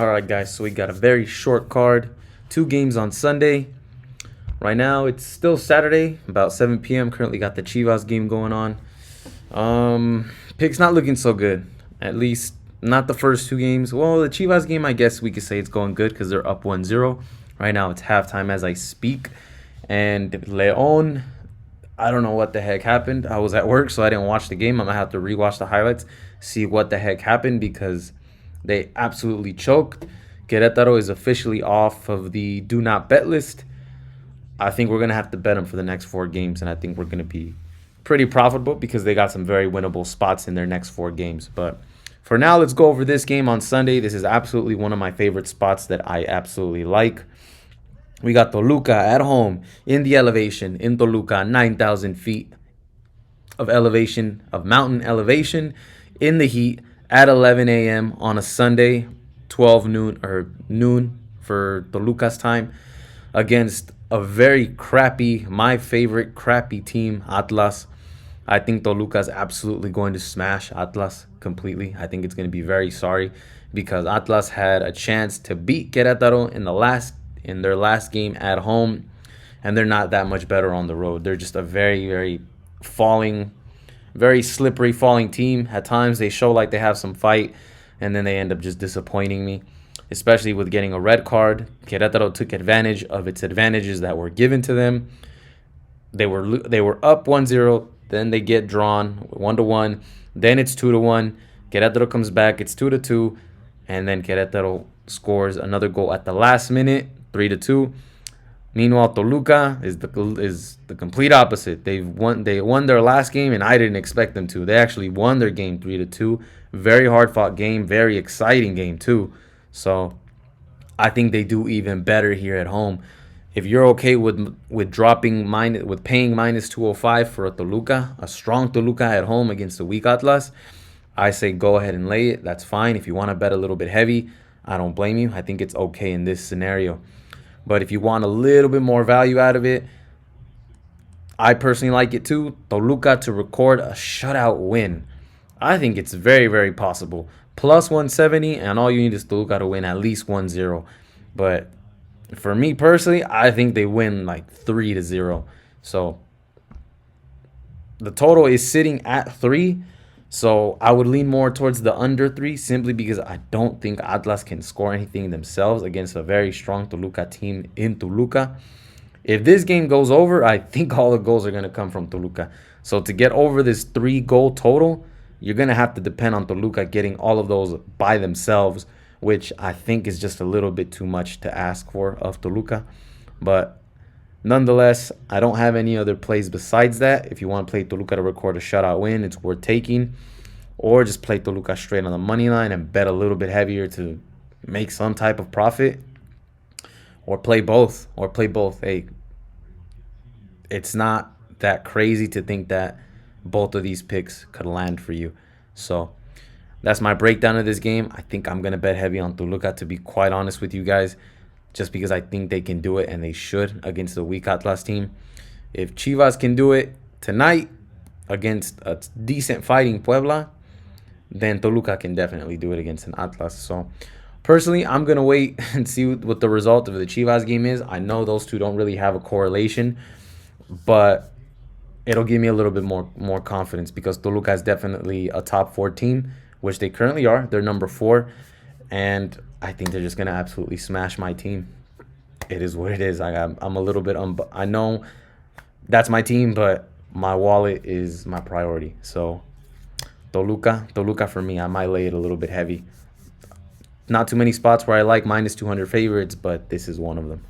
All right, guys, so we got a very short card. 2 games on Sunday. Right now, it's still Saturday, about 7 p.m. Currently got the Chivas game going on. Pick's not looking so good. At least not the first 2 games. Well, the Chivas game, I guess we could say it's going good because they're up 1-0. Right now, it's halftime as I speak. And Leon, I don't know what the heck happened. I was at work, so I didn't watch the game. I'm going to have to rewatch the highlights, see what the heck happened because they absolutely choked. Querétaro is officially off of the do not bet list. I think we're going to have to bet them for the next 4 games, and I think we're going to be pretty profitable because they got some very winnable spots in their next 4 games. But for now, let's go over this game on Sunday. This is absolutely one of my favorite spots that I absolutely like. We got Toluca at home in the elevation in Toluca, 9,000 feet of elevation, of mountain elevation in the heat at 11 a.m. on a Sunday, 12 noon or noon for Toluca's time against a very crappy, my favorite crappy team, Atlas. I think Toluca's absolutely going to smash Atlas completely. I think it's going to be very sorry because Atlas had a chance to beat Querétaro in their last game at home, and they're not that much better on the road. They're just a very very slippery falling team. At times they show like they have some fight, and then they end up just disappointing me, especially with getting a red card. Querétaro took advantage of its advantages that were given to them. They were up 1-0, then they get drawn 1-1, then it's 2-1. Querétaro comes back, it's 2-2, and then Querétaro scores another goal at the last minute, 3-2. Meanwhile, Toluca is the complete opposite. They won their last game, and I didn't expect them to. They actually won their game 3-2. Very hard fought game, very exciting game too. So I think they do even better here at home. If you're okay with paying minus 205 for a Toluca, a strong Toluca at home against a weak Atlas, I say go ahead and lay it. That's fine. If you want to bet a little bit heavy, I don't blame you. I think it's okay in this scenario. But if you want a little bit more value out of it, I personally like it too. Toluca to record a shutout win. I think it's very possible. Plus 170, and all you need is Toluca to win at least 1-0. But for me personally, I think they win like 3-0. So the total is sitting at 3. So I would lean more towards the under 3 simply because I don't think Atlas can score anything themselves against a very strong Toluca team in Toluca. If this game goes over, I think all the goals are going to come from Toluca. So to get over this 3-goal total, you're going to have to depend on Toluca getting all of those by themselves, which I think is just a little bit too much to ask for of Toluca. But nonetheless, I don't have any other plays besides that. If you want to play Toluca to record a shutout win, it's worth taking. Or just play Toluca straight on the money line and bet a little bit heavier to make some type of profit. Or play both. Hey, it's not that crazy to think that both of these picks could land for you. So that's my breakdown of this game. I think I'm going to bet heavy on Toluca, to be quite honest with you guys, just because I think they can do it, and they should against the weak Atlas team. If Chivas can do it tonight against a decent fighting Puebla, then Toluca can definitely do it against an Atlas. So personally, I'm going to wait and see what the result of the Chivas game is. I know those two don't really have a correlation, but it'll give me a little bit more confidence because Toluca is definitely a top 4 team, which they currently are. They're number 4, and I think they're just going to absolutely smash my team. It is what it is. I'm a little bit I know that's my team, but my wallet is my priority. So Toluca for me. I might lay it a little bit heavy. Not too many spots where I like minus 200 favorites, but this is one of them.